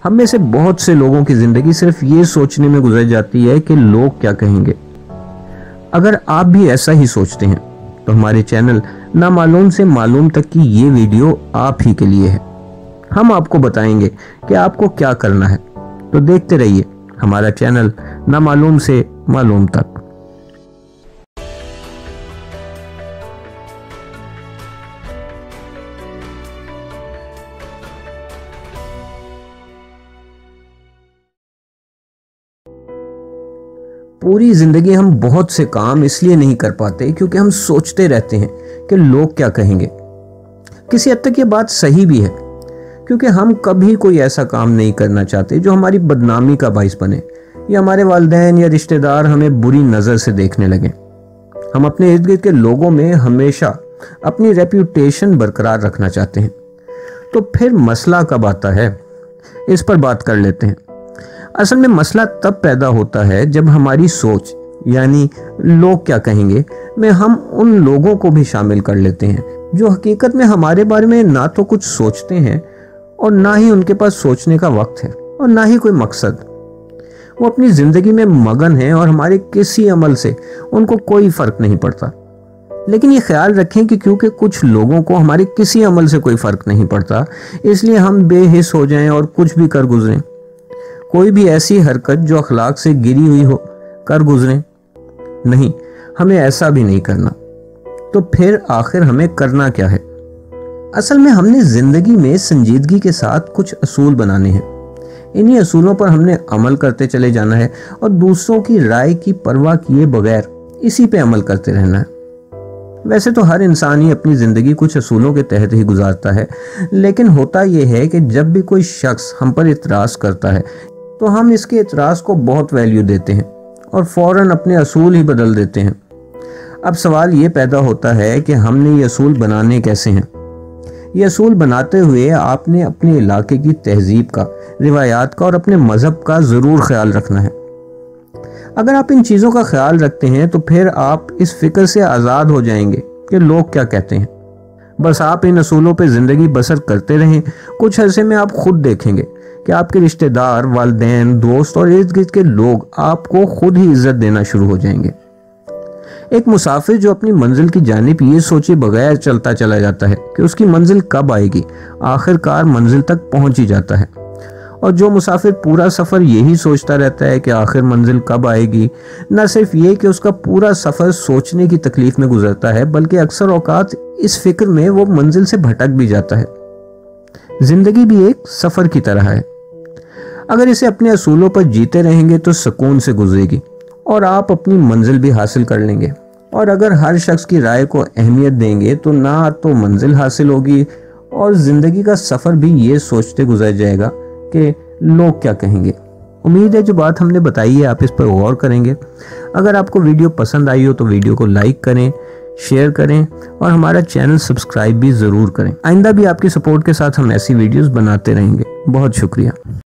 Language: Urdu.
ہم میں سے بہت سے لوگوں کی زندگی صرف یہ سوچنے میں گزر جاتی ہے کہ لوگ کیا کہیں گے۔ اگر آپ بھی ایسا ہی سوچتے ہیں تو ہمارے چینل نامعلوم سے معلوم تک کی یہ ویڈیو آپ ہی کے لیے ہے۔ ہم آپ کو بتائیں گے کہ آپ کو کیا کرنا ہے، تو دیکھتے رہیے ہمارا چینل نامعلوم سے معلوم تک۔ پوری زندگی ہم بہت سے کام اس لیے نہیں کر پاتے کیونکہ ہم سوچتے رہتے ہیں کہ لوگ کیا کہیں گے۔ کسی حد تک یہ بات صحیح بھی ہے، کیونکہ ہم کبھی کوئی ایسا کام نہیں کرنا چاہتے جو ہماری بدنامی کا باعث بنے، یا ہمارے والدین یا رشتہ دار ہمیں بری نظر سے دیکھنے لگیں۔ ہم اپنے ارد گرد کے لوگوں میں ہمیشہ اپنی ریپیوٹیشن برقرار رکھنا چاہتے ہیں۔ تو پھر مسئلہ کب آتا ہے، اس پر بات کر لیتے ہیں۔ اصل میں مسئلہ تب پیدا ہوتا ہے جب ہماری سوچ، یعنی لوگ کیا کہیں گے، میں ہم ان لوگوں کو بھی شامل کر لیتے ہیں جو حقیقت میں ہمارے بارے میں نہ تو کچھ سوچتے ہیں اور نہ ہی ان کے پاس سوچنے کا وقت ہے اور نہ ہی کوئی مقصد۔ وہ اپنی زندگی میں مگن ہیں اور ہمارے کسی عمل سے ان کو کوئی فرق نہیں پڑتا۔ لیکن یہ خیال رکھیں کہ کیونکہ کچھ لوگوں کو ہمارے کسی عمل سے کوئی فرق نہیں پڑتا، اس لیے ہم بے حس ہو جائیں اور کچھ بھی کر گزریں۔ کوئی بھی ایسی حرکت جو اخلاق سے گری ہوئی ہو کر گزریں۔ نہیں، ہمیں ایسا بھی نہیں کرنا۔ تو پھر آخر ہمیں کرنا کیا ہے؟ اصل میں ہم نے زندگی میں سنجیدگی کے ساتھ کچھ اصول بنانے ہیں۔ انہی اصولوں پر ہم نے عمل کرتے چلے جانا ہے اور دوسروں کی رائے کی پرواہ کیے بغیر اسی پہ عمل کرتے رہنا ہے۔ ویسے تو ہر انسان ہی اپنی زندگی کچھ اصولوں کے تحت ہی گزارتا ہے، لیکن ہوتا یہ ہے کہ جب بھی کوئی شخص ہم پر اعتراض کرتا ہے تو ہم اس کے اعتراض کو بہت ویلیو دیتے ہیں اور فوراً اپنے اصول ہی بدل دیتے ہیں۔ اب سوال یہ پیدا ہوتا ہے کہ ہم نے یہ اصول بنانے کیسے ہیں؟ یہ اصول بناتے ہوئے آپ نے اپنے علاقے کی تہذیب کا، روایات کا اور اپنے مذہب کا ضرور خیال رکھنا ہے۔ اگر آپ ان چیزوں کا خیال رکھتے ہیں تو پھر آپ اس فکر سے آزاد ہو جائیں گے کہ لوگ کیا کہتے ہیں۔ بس آپ ان اصولوں پہ زندگی بسر کرتے رہیں۔ کچھ عرصے میں آپ خود دیکھیں گے کہ آپ کے رشتہ دار، والدین، دوست اور ارد گرد کے لوگ آپ کو خود ہی عزت دینا شروع ہو جائیں گے۔ ایک مسافر جو اپنی منزل کی جانب یہ سوچے بغیر چلتا چلا جاتا ہے کہ اس کی منزل کب آئے گی، آخر کار منزل تک پہنچ ہی جاتا ہے۔ اور جو مسافر پورا سفر یہی سوچتا رہتا ہے کہ آخر منزل کب آئے گی، نہ صرف یہ کہ اس کا پورا سفر سوچنے کی تکلیف میں گزرتا ہے، بلکہ اکثر اوقات اس فکر میں وہ منزل سے بھٹک بھی جاتا ہے۔ زندگی بھی ایک سفر کی طرح ہے۔ اگر اسے اپنے اصولوں پر جیتے رہیں گے تو سکون سے گزرے گی اور آپ اپنی منزل بھی حاصل کر لیں گے۔ اور اگر ہر شخص کی رائے کو اہمیت دیں گے تو نہ تو منزل حاصل ہوگی اور زندگی کا سفر بھی یہ سوچتے گزر جائے گا کہ لوگ کیا کہیں گے۔ امید ہے جو بات ہم نے بتائی ہے آپ اس پر غور کریں گے۔ اگر آپ کو ویڈیو پسند آئی ہو تو ویڈیو کو لائک کریں، شیئر کریں اور ہمارا چینل سبسکرائب بھی ضرور کریں۔ آئندہ بھی آپ کی سپورٹ کے ساتھ ہم ایسی ویڈیوز بناتے رہیں گے۔ بہت شکریہ۔